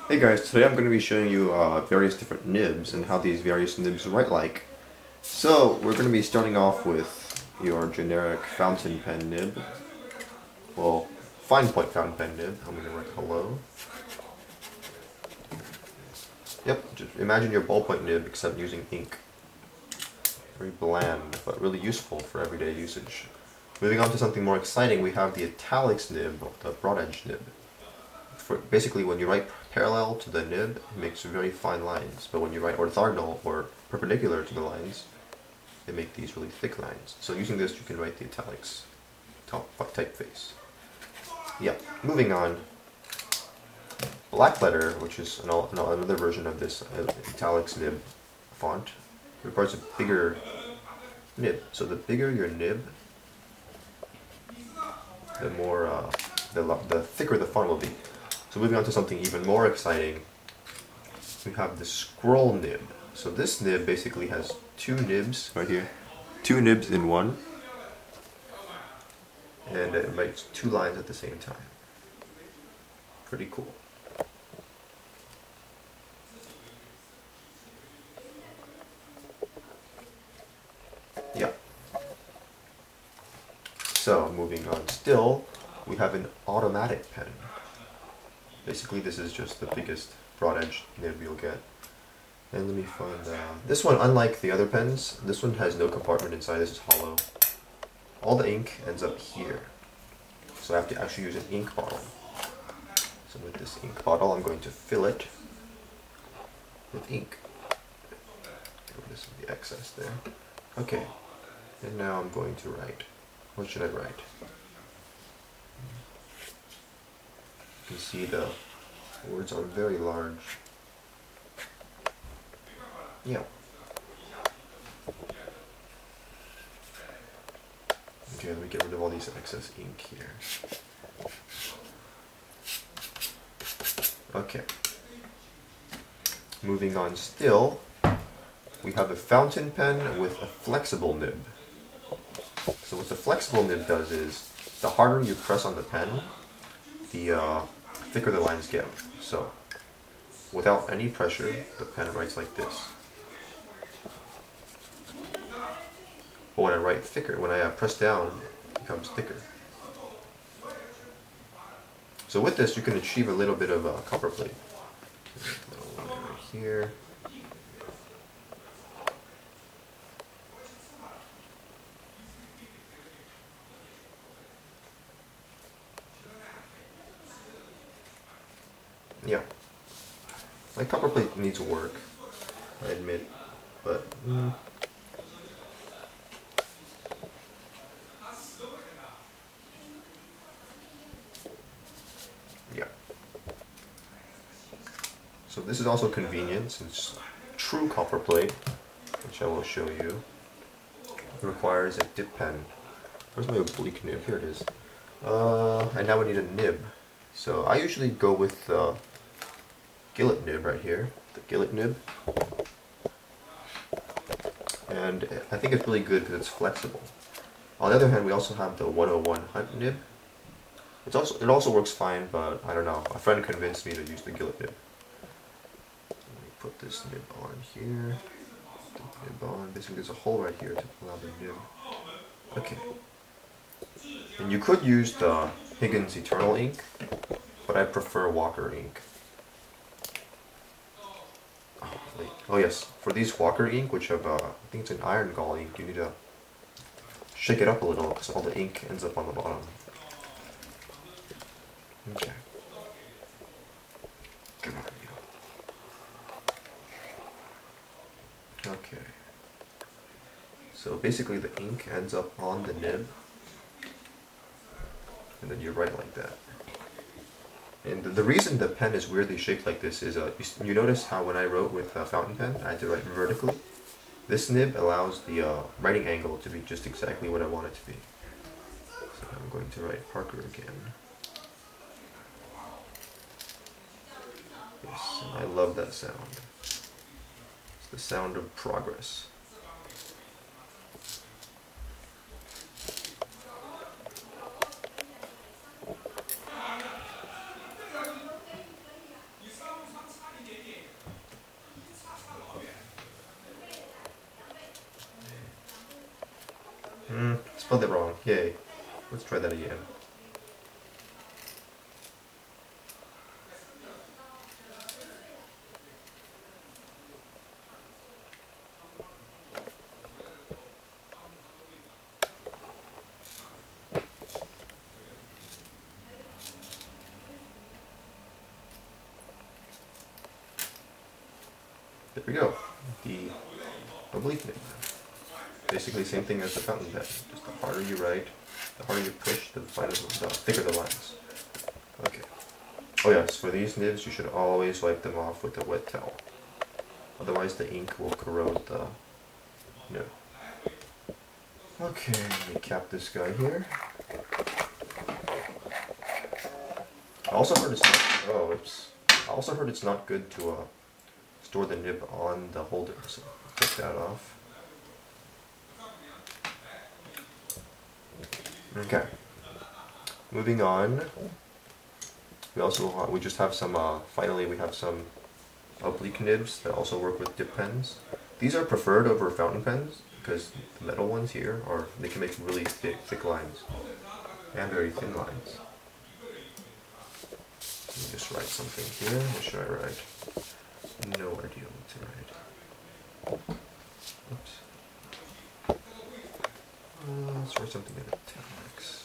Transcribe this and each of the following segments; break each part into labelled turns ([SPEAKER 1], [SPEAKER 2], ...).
[SPEAKER 1] Hey guys, today I'm going to be showing you various different nibs and how these various nibs write like. So, we're going to be starting off with your generic fountain pen nib. Well, fine point fountain pen nib. I'm going to write hello. Yep, just imagine your ballpoint nib except using ink. Very bland, but really useful for everyday usage. Moving on to something more exciting, we have the Italics nib, the broad edge nib. Basically, when you write parallel to the nib, it makes very fine lines, but when you write orthogonal or perpendicular to the lines, they make these really thick lines. So using this, you can write the italics typeface. Yeah, moving on. Blackletter, which is another version of this italics nib font, requires a bigger nib. So the bigger your nib, the more the thicker the font will be. So moving on to something even more exciting, we have the scroll nib. So this nib basically has two nibs right here, two nibs in one, and it makes two lines at the same time. Pretty cool. Yeah. So moving on still, we have an automatic pen. Basically this is just the biggest broad edge nib you'll get. And let me find this one, unlike the other pens, this one has no compartment inside, this is hollow. All the ink ends up here. So I have to actually use an ink bottle. So with this ink bottle I'm going to fill it with ink. This is the excess there. Okay, and now I'm going to write. What should I write? You can see the words are very large. Yeah. Okay, let me get rid of all these excess ink here. Okay. Moving on still, we have a fountain pen with a flexible nib. So what the flexible nib does is, the harder you press on the pen, the thicker the lines get. So, without any pressure, the pen writes like this. But when I write thicker, when I press down, it becomes thicker. So with this, you can achieve a little bit of copperplate. Right here. Yeah. My copperplate needs work, I admit, but yeah. So this is also convenient since true copperplate, which I will show you, requires a dip pen. Where's my oblique nib? Here it is. And now we need a nib. So I usually go with the Gillet nib right here, the Gillet nib. And I think it's really good because it's flexible. On the other hand, we also have the 101 Hunt nib. It also works fine, but I don't know. A friend convinced me to use the Gillet nib. Let me put this nib on here. Nib on. Basically, there's a hole right here to allow the nib. Okay. And you could use the Higgins Eternal ink, but I prefer Walker ink. Oh yes, for these Walker ink, which have, I think it's an iron gall ink, you need to shake it up a little because all the ink ends up on the bottom. Okay. Come on, you. Okay. So basically the ink ends up on the nib, and then you write it like that. And the reason the pen is weirdly shaped like this is, you notice how when I wrote with a fountain pen, I had to write vertically. This nib allows the writing angle to be just exactly what I want it to be. So I'm going to write Parker again. Yes, and I love that sound. It's the sound of progress. Spelled it wrong. Yay. Let's try that again. There we go. The oblique nib. Basically same thing as the fountain pen. Just the harder you write, the harder you push, the thicker the lines. Okay. Oh yes, for these nibs you should always wipe them off with a wet towel. Otherwise the ink will corrode the nib. Okay, let me cap this guy here. I also heard it's not good to store the nib on the holder, so take that off. Okay. Moving on. We just have some. Finally, we have some oblique nibs that also work with dip pens. These are preferred over fountain pens because the metal ones here they can make really thick lines and very thin lines. Let me just write something here. What should I write? No idea what to write. Oops. Let's write something in italics.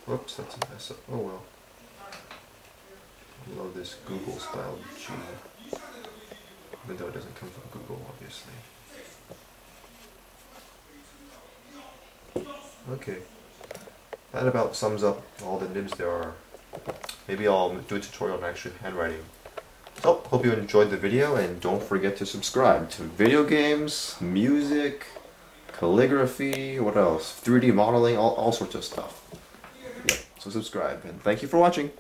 [SPEAKER 1] Whoops, that's a mess up. Oh well. I love this Google style G. Even though it doesn't come from Google, obviously. Okay. That about sums up all the nibs there are. Maybe I'll do a tutorial on actual handwriting. So, hope you enjoyed the video, and don't forget to subscribe to video games, music, calligraphy, what else? 3D modeling, all sorts of stuff. Yep, so subscribe, and thank you for watching.